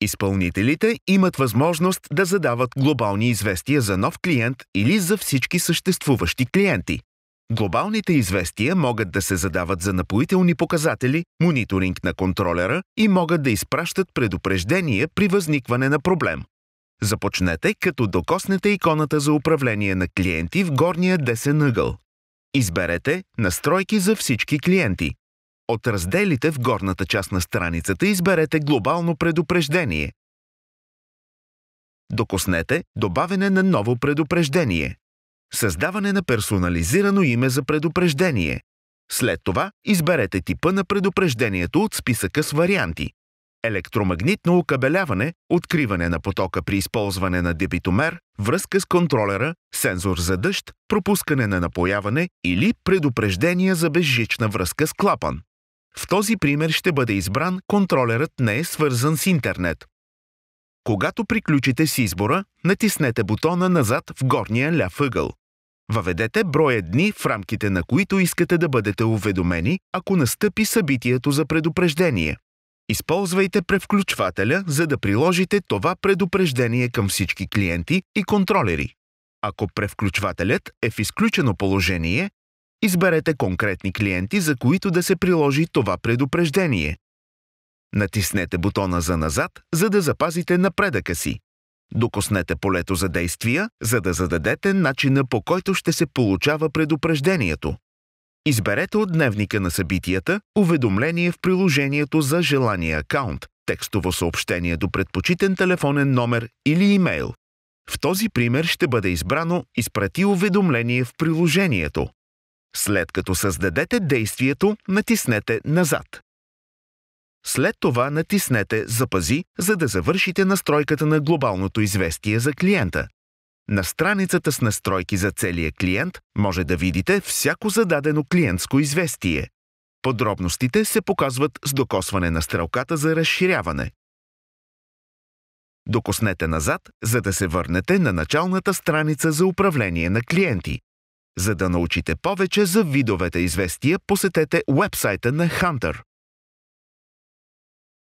Изпълнителите имат възможност да задават глобални известия за нов клиент или за всички съществуващи клиенти. Глобалните известия могат да се задават за напоителни показатели, мониторинг на контролера и могат да изпращат предупреждение при възникване на проблем. Започнете, като докоснете иконата за управление на клиенти в горния десен ъгъл. Изберете Настройки за всички клиенти. От разделите в горната част на страницата изберете Глобално предупреждение. Докоснете Добавяне на ново предупреждение. Създаване на персонализирано име за предупреждение. След това изберете типа на предупреждението от списъка с варианти. Електромагнитно окабеляване, откриване на потока при използване на дебитомер, връзка с контролера, сензор за дъжд, пропускане на напояване или предупреждение за безжична връзка с клапан. В този пример ще бъде избран контролерът не е свързан с интернет. Когато приключите с избора, натиснете бутона назад в горния ляв ъгъл. Въведете броя дни, в рамките на които искате да бъдете уведомени, ако настъпи събитието за предупреждение. Използвайте превключвателя, за да приложите това предупреждение към всички клиенти и контролери. Ако превключвателят е в изключено положение, изберете конкретни клиенти, за които да се приложи това предупреждение. Натиснете бутона за назад, за да запазите напредъка си. Докоснете полето за действия, за да зададете начина, по който ще се получава предупреждението. Изберете от дневника на събитията уведомление в приложението за желания акаунт, текстово съобщение до предпочитан телефонен номер или имейл. В този пример ще бъде избрано «Изпрати уведомление в приложението». След като създадете действието, натиснете «Назад». След това натиснете «Запази», за да завършите настройката на глобалното известие за клиента. На страницата с настройки за целия клиент може да видите всяко зададено клиентско известие. Подробностите се показват с докосване на стрелката за разширяване. Докоснете назад, за да се върнете на началната страница за управление на клиенти. За да научите повече за видовете известия, посетете уебсайта на Hunter.